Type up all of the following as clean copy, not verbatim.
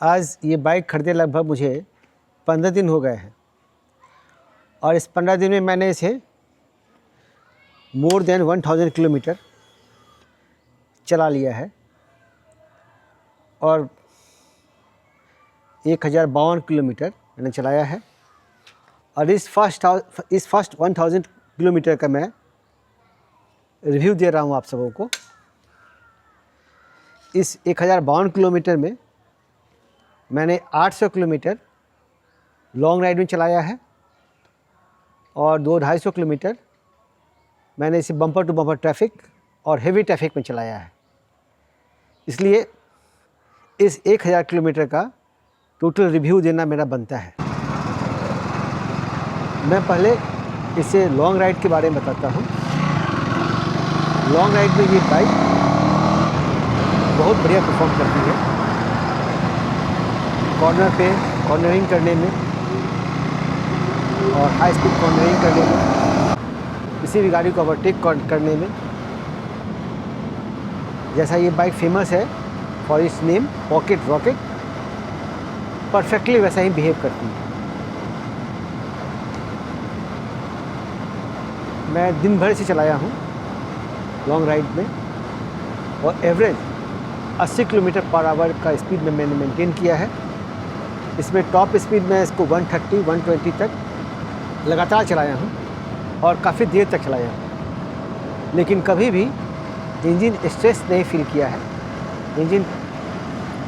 आज ये बाइक खरीदे लगभग मुझे 15 दिन हो गए हैं और इस 15 दिन में मैंने इसे मोर देन 1000 किलोमीटर चला लिया है और 1052 किलोमीटर मैंने चलाया है। और इस फर्स्ट 1000 किलोमीटर का मैं रिव्यू दे रहा हूँ आप सबों को। इस 1052 किलोमीटर में मैंने 800 किलोमीटर लॉन्ग राइड में चलाया है और 200-250 किलोमीटर मैंने इसे बम्पर टू बम्पर ट्रैफिक और हेवी ट्रैफिक में चलाया है। इसलिए इस 1000 किलोमीटर का टोटल रिव्यू देना मेरा बनता है। मैं पहले इसे लॉन्ग राइड के बारे में बताता हूँ। लॉन्ग राइड में ये बाइक बहुत बढ़िया परफॉर्म करती है। कॉर्नर पे कॉर्नरिंग करने में और हाई स्पीड कॉर्नरिंग करने में, किसी भी गाड़ी को ओवरटेक करने में। जैसा ये बाइक फेमस है for its name pocket rocket, perfectly वैसा ही बिहेव करती है। मैं दिन भर से चलाया हूँ लॉन्ग राइड में और एवरेज 80 किलोमीटर पर आवर का स्पीड में मैंने मेंटेन किया है। इसमें टॉप स्पीड में इसको 130-120 तक लगातार चलाया हूँ और काफ़ी देर तक चलाया हूँ, लेकिन कभी भी इंजन स्ट्रेस नहीं फील किया है। इंजन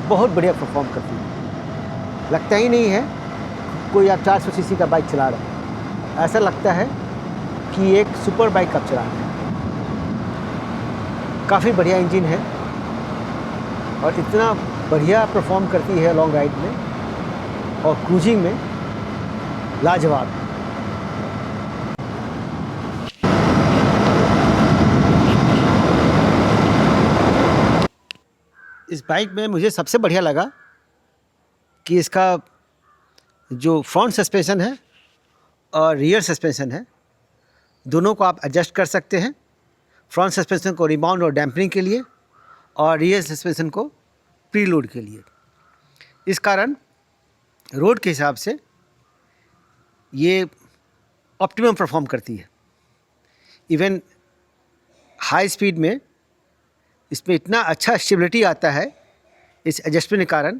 बहुत बढ़िया परफॉर्म करती है। लगता ही नहीं है कोई आप 400 सीसी का बाइक चला रहे हैं, ऐसा लगता है कि एक सुपर बाइक आप चला रहे हैं। काफ़ी बढ़िया इंजन है और इतना बढ़िया परफॉर्म करती है लॉन्ग राइड में और क्रूजिंग में, लाजवाब। इस बाइक में मुझे सबसे बढ़िया लगा कि इसका जो फ्रंट सस्पेंशन है और रियर सस्पेंशन है, दोनों को आप एडजस्ट कर सकते हैं। फ्रंट सस्पेंशन को रिबाउंड और डैम्पनिंग के लिए और रियर सस्पेंशन को प्रीलोड के लिए। इस कारण रोड के हिसाब से ये ऑप्टिमम परफॉर्म करती है। इवन हाई स्पीड में इसमें इतना अच्छा स्टेबिलिटी आता है इस एडजस्टमेंट के कारण,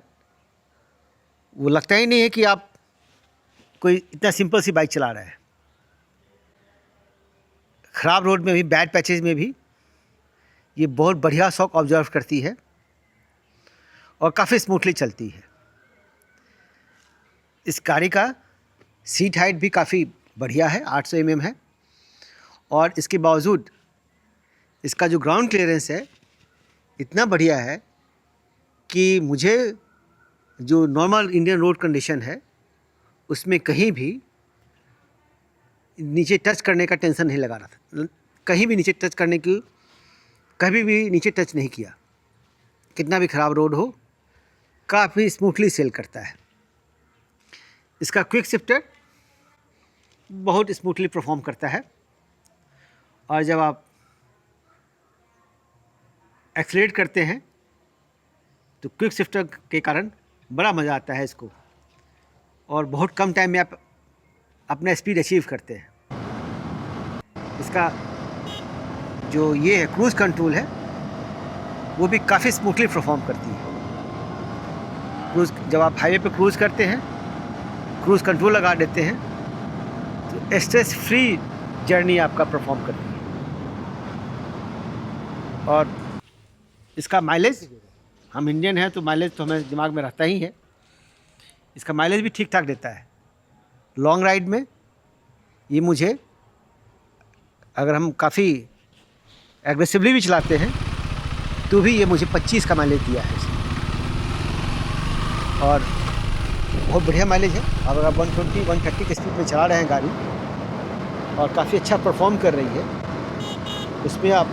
वो लगता ही नहीं है कि आप कोई इतना सिंपल सी बाइक चला रहे हैं। ख़राब रोड में भी, बैड पैचेज में भी ये बहुत बढ़िया शॉक ऑब्जर्व करती है और काफ़ी स्मूथली चलती है। इस गाड़ी का सीट हाइट भी काफ़ी बढ़िया है, 800 mm है और इसके बावजूद इसका जो ग्राउंड क्लियरेंस है इतना बढ़िया है कि मुझे जो नॉर्मल इंडियन रोड कंडीशन है उसमें कहीं भी नीचे टच करने का टेंशन नहीं लगा रहा था। कहीं भी नीचे टच करने की, कभी भी नीचे टच नहीं किया। कितना भी ख़राब रोड हो, काफ़ी स्मूथली सेल करता है। इसका क्विक शिफ्टर बहुत स्मूथली परफॉर्म करता है और जब आप एक्सीलरेट करते हैं तो क्विक शिफ्टर के कारण बड़ा मज़ा आता है इसको और बहुत कम टाइम में आप अपना स्पीड अचीव करते हैं। इसका जो ये है क्रूज़ कंट्रोल है वो भी काफ़ी स्मूथली परफॉर्म करती है। क्रूज़, जब आप हाईवे पे क्रूज़ करते हैं, क्रूज़ कंट्रोल लगा देते हैं तो स्ट्रेस फ्री जर्नी आपका परफॉर्म करती है। और इसका माइलेज, हम इंडियन हैं तो माइलेज तो हमें दिमाग में रहता ही है। इसका माइलेज भी ठीक ठाक देता है। लॉन्ग राइड में ये मुझे, अगर हम काफ़ी एग्रेसिवली भी चलाते हैं तो भी ये मुझे 25 का माइलेज दिया है इसने और बहुत बढ़िया माइलेज है। अगर आप 120-130 की स्पीड में चला रहे हैं गाड़ी और काफ़ी अच्छा परफॉर्म कर रही है, उसमें आप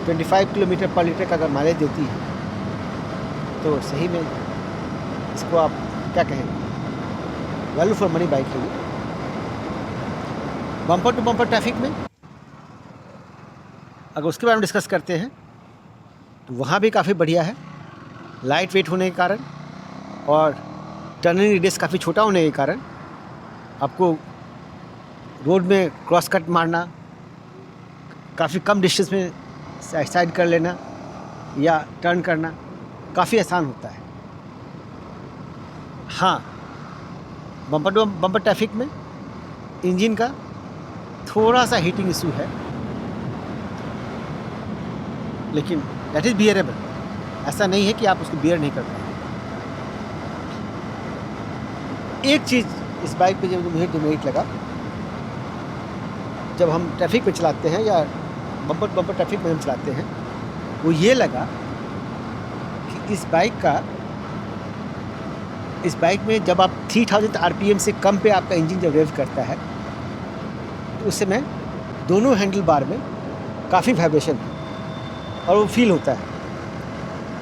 25 किलोमीटर पर लीटर का अगर माइलेज देती है तो सही में इसको आप क्या कहेंगे, वैल्यू फॉर मनी बाइक है ये। बम्पर टू बम्पर ट्रैफिक में अगर उसके बारे में डिस्कस करते हैं तो वहाँ भी काफ़ी बढ़िया है। लाइट वेट होने के कारण और टर्निंग रेडियस काफ़ी छोटा होने के कारण आपको रोड में क्रॉस कट मारना, काफ़ी कम डिस्टेंस में साइड कर लेना या टर्न करना काफ़ी आसान होता है। हाँ, बम्पर टू बम्पर ट्रैफिक में इंजन का थोड़ा सा हीटिंग इशू है, लेकिन दैट इज़ बियरेबल। ऐसा नहीं है कि आप उसको बियर नहीं कर पाए। एक चीज़ इस बाइक पे जब मुझे डिमेरिट लगा, जब हम ट्रैफिक में चलाते हैं या बम्पर टू बम्पर ट्रैफिक में हम चलाते हैं, वो ये लगा कि इस बाइक में जब आप 3000 आरपीएम से कम पे आपका इंजन जब रेव करता है तो उस समय दोनों हैंडल बार में काफ़ी वाइब्रेशन है और वो फील होता है।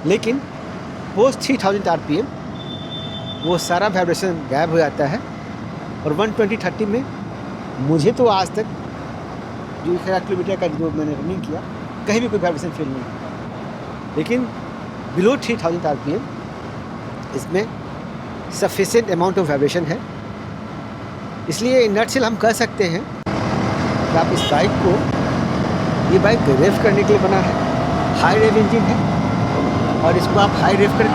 लेकिन पोस्ट 3000 आरपीएम वो सारा वाइब्रेशन गायब हो जाता है और 120-30 में मुझे तो आज तक जो 1000 किलोमीटर का जो मैंने रनिंग किया कहीं भी कोई वाइब्रेशन फील नहीं हुआ। लेकिन बिलो 3000 आरपीएम इसमें सफिशिएंट अमाउंट ऑफ वाइब्रेशन है। इसलिए इन नटसेल हम कह सकते हैं कि आप इस बाइक को, ये बाइक रेव करने के लिए बना है, हाई रेव इंजन है और इसको आप हाई रेव कर